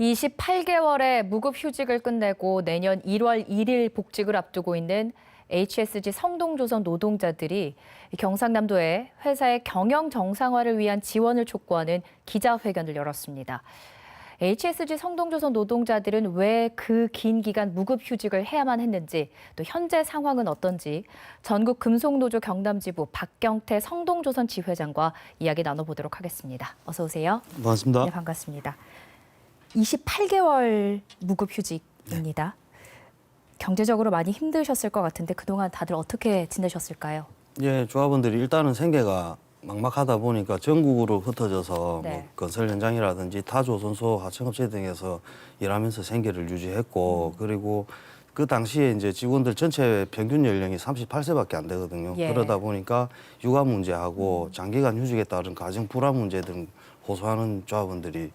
28개월의 무급휴직을 끝내고 내년 1월 1일 복직을 앞두고 있는 HSG 성동조선 노동자들이 경상남도에 회사의 경영 정상화를 위한 지원을 촉구하는 기자회견을 열었습니다. HSG 성동조선 노동자들은 왜 그 긴 기간 무급휴직을 해야만 했는지, 또 현재 상황은 어떤지 전국금속노조 경남지부 박경태 성동조선 지회장과 이야기 나눠보도록 하겠습니다. 어서 오세요. 반갑습니다. 네, 반갑습니다. 28개월 무급휴직입니다. 경제적으로 많이 힘드셨을 것 같은데 그동안 다들 어떻게 지내셨을까요? 예, 조합원들이 일단은 생계가 막막하다 보니까 전국으로 흩어져서 네. 뭐 건설 현장이라든지 타조선소, 하청업체 등에서 일하면서 생계를 유지했고 그리고 그 당시에 이제 직원들 전체 평균 연령이 38세밖에 안 되거든요. 예. 그러다 보니까 육아 문제하고 장기간 휴직에 따른 가정 불안 문제 등 호소하는 조합원들이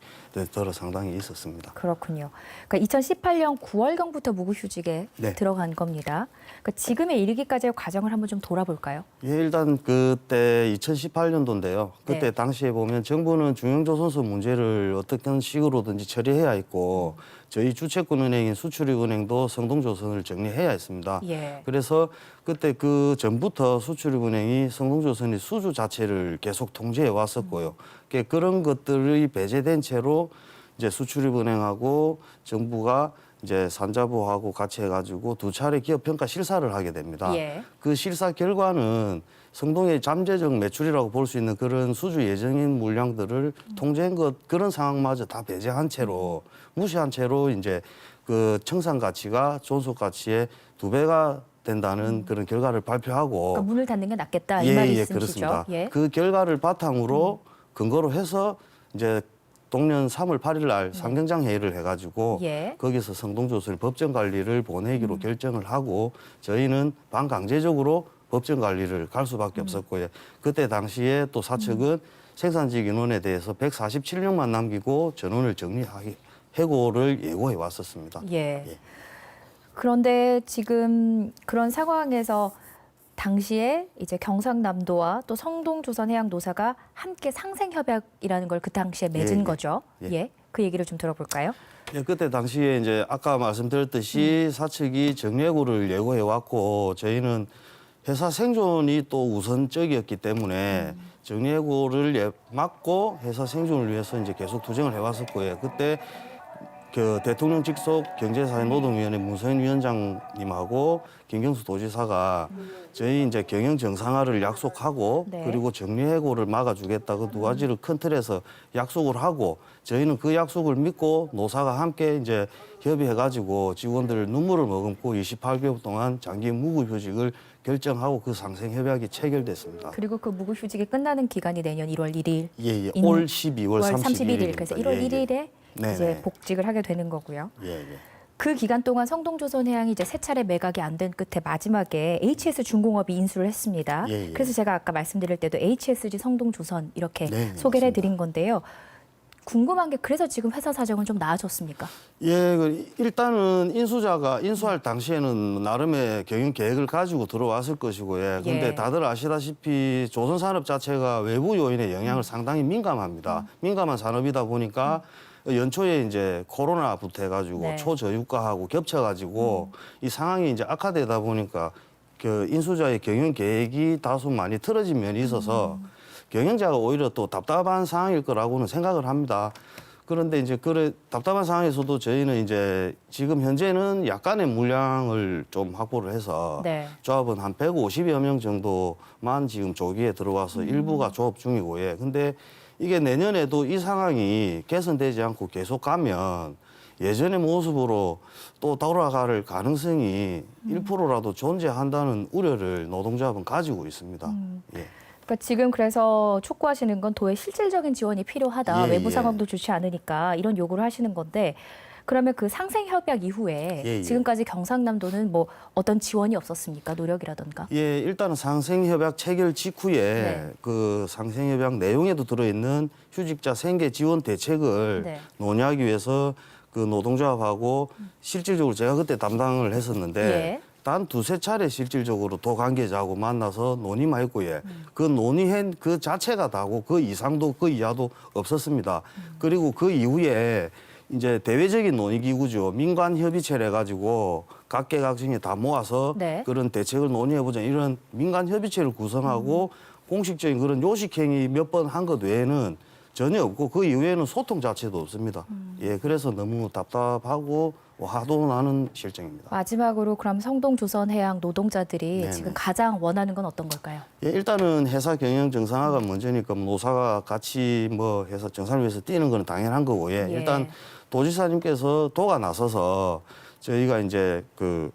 더러 상당히 있었습니다. 그렇군요. 그러니까 2018년 9월경부터 무급휴직에 네. 들어간 겁니다. 그러니까 지금에 이르기까지의 과정을 한번 좀 돌아볼까요? 예, 일단 그때 2018년도인데요. 그때 네. 당시에 보면 정부는 중형조선소 문제를 어떤 식으로든지 처리해야 했고 저희 주채권은행인 수출입은행도 성동조선을 정리해야 했습니다. 예. 그래서 그때 그 전부터 수출입은행이 성동조선의 수주 자체를 계속 통제해 왔었고요. 그런 것들이 배제된 채로 이제 수출입은행하고 정부가 이제 산자부하고 같이 해가지고 두 차례 기업 평가 실사를 하게 됩니다. 예. 그 실사 결과는 성동의 잠재적 매출이라고 볼 수 있는 그런 수주 예정인 물량들을 통제한 것 그런 상황마저 다 배제한 채로 무시한 채로 이제 그 청산 가치가 존속 가치의 2배가 된다는 그런 결과를 발표하고 그러니까 문을 닫는 게 낫겠다 이 말씀이시죠? 그렇습니다. 예. 그 결과를 바탕으로 근거로 해서 이제 동년 3월 8일 날 상경장 회의를 해가지고 예. 거기서 성동조선의 법정 관리를 보내기로 결정을 하고 저희는 반강제적으로 법정 관리를 갈 수밖에 없었고요. 그때 당시에 또 사측은 생산직 인원에 대해서 147명만 남기고 전원을 정리하기 해고를 예고해 왔었습니다. 예. 예. 그런데 지금 그런 상황에서 당시에 이제 경상남도와 또 성동조선해양노사가 함께 상생협약이라는 걸 그 당시에 맺은 예. 거죠. 예. 예. 그 얘기를 좀 들어볼까요? 예, 그때 당시에 이제 아까 말씀드렸듯이 사측이 정예고를 예고해 왔고 저희는 회사 생존이 또 우선적이었기 때문에 정예고를 막고 회사 생존을 위해서 이제 계속 투쟁을 해왔었고요. 그때 그 대통령 직속 경제사회노동위원회 문서인 위원장님하고 김경수 도지사가 저희 이제 경영 정상화를 약속하고 네. 그리고 정리해고를 막아주겠다 그 두 가지를 큰 틀에서 약속을 하고 저희는 그 약속을 믿고 노사가 함께 이제 협의해가지고 직원들 눈물을 머금고 28개월 동안 장기 무급휴직을 결정하고 그 상생협약이 체결됐습니다. 그리고 그 무급휴직이 끝나는 기간이 내년 1월 1일. 예. 올 12월 31일. 그래서 1월 1일에 네네. 이제 복직을 하게 되는 거고요. 예. 그 기간 동안 성동조선해양이 이제 세 차례 매각이 안 된 끝에 마지막에 HS-중공업이 인수를 했습니다. 예. 그래서 제가 아까 말씀드릴 때도 HSG 성동조선 이렇게 네, 소개를 맞습니다. 해드린 건데요. 궁금한 게 그래서 지금 회사 사정은 좀 나아졌습니까? 예, 일단은 인수자가 인수할 당시에는 나름의 경영 계획을 가지고 들어왔을 것이고, 예. 근데 예. 다들 아시다시피 조선산업 자체가 외부 요인의 영향을 상당히 민감합니다. 민감한 산업이다 보니까 연초에 이제 코로나부터 해가지고 네. 초저유가하고 겹쳐가지고 이 상황이 이제 악화되다 보니까 그 인수자의 경영 계획이 다소 많이 틀어진 면이 있어서 경영자가 오히려 또 답답한 상황일 거라고는 생각을 합니다. 그런데 이제 그래 답답한 상황에서도 저희는 이제 지금 현재는 약간의 물량을 좀 확보를 해서 네. 조합은 한 150여 명 정도만 지금 조기에 들어와서 일부가 조업 중이고 예. 근데 이게 내년에도 이 상황이 개선되지 않고 계속 가면 예전의 모습으로 또 돌아갈 가능성이 1%라도 존재한다는 우려를 노동조합은 가지고 있습니다. 예. 그러니까 지금 그래서 촉구하시는 건 도의 실질적인 지원이 필요하다. 예, 외부 예. 상황도 좋지 않으니까 이런 요구를 하시는 건데 그러면 그 상생협약 이후에 예. 지금까지 경상남도는 뭐 어떤 지원이 없었습니까? 노력이라던가? 예, 일단은 상생협약 체결 직후에 네. 그 상생협약 내용에도 들어있는 휴직자 생계 지원 대책을 네. 논의하기 위해서 그 노동조합하고 실질적으로 제가 그때 담당을 했었는데 예. 단 두세 차례 실질적으로 도 관계자하고 만나서 논의만 했고 예. 그 논의한 그 자체가 다고 그 이상도 그 이하도 없었습니다. 그리고 그 이후에 이제 대외적인 논의기구죠. 민간협의체를 해가지고 각계각층에 다 모아서 네. 그런 대책을 논의해보자. 이런 민간협의체를 구성하고 공식적인 그런 요식행위 몇 번 한 것 외에는 전혀 없고 그 이후에는 소통 자체도 없습니다. 예, 그래서 너무 답답하고 화도 나는 실정입니다. 마지막으로 그럼 성동조선해양 노동자들이 네네. 지금 가장 원하는 건 어떤 걸까요? 예, 일단은 회사 경영 정상화가 먼저니까 노사가 같이 뭐 해서 정상을 위해서 뛰는 건 당연한 거고, 예. 예. 일단 도지사님께서 도가 나서서 저희가 이제 그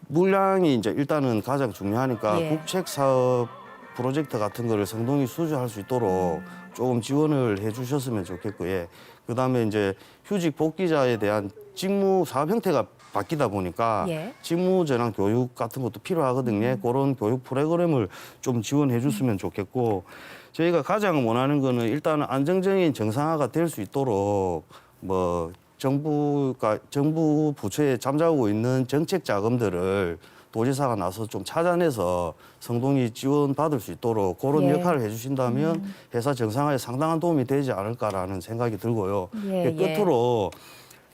물량이 이제 일단은 가장 중요하니까 예. 국책 사업 프로젝트 같은 거를 성동이 수주할 수 있도록 조금 지원을 해주셨으면 좋겠고, 예. 그다음에 이제 휴직 복귀자에 대한 직무 사업 형태가 바뀌다 보니까 예. 직무 전환 교육 같은 것도 필요하거든요. 그런 교육 프로그램을 좀 지원해 줬으면 좋겠고, 저희가 가장 원하는 거는 일단은 안정적인 정상화가 될 수 있도록 뭐 정부 부처에 잠자고 있는 정책 자금들을 도지사가 나서 좀 찾아내서 성동이 지원받을 수 있도록 그런 예. 역할을 해주신다면 회사 정상화에 상당한 도움이 되지 않을까라는 생각이 들고요. 예, 끝으로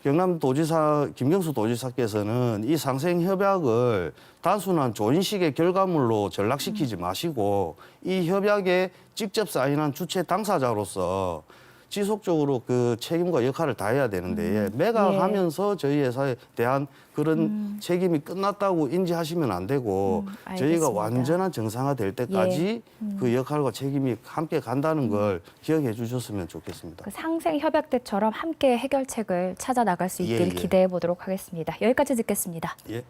경남도지사 김경수 도지사께서는 이 상생 협약을 단순한 조인식의 결과물로 전락시키지 마시고 이 협약에 직접 사인한 주체 당사자로서 지속적으로 그 책임과 역할을 다해야 되는데 매각하면서 저희 회사에 대한 그런 책임이 끝났다고 인지하시면 안 되고 저희가 알겠습니다. 완전한 정상화 될 때까지 그 역할과 책임이 함께 간다는 걸 기억해 주셨으면 좋겠습니다. 그 상생 협약 때처럼 함께 해결책을 찾아 나갈 수 예, 있길 예. 기대해 보도록 하겠습니다. 여기까지 듣겠습니다. 예.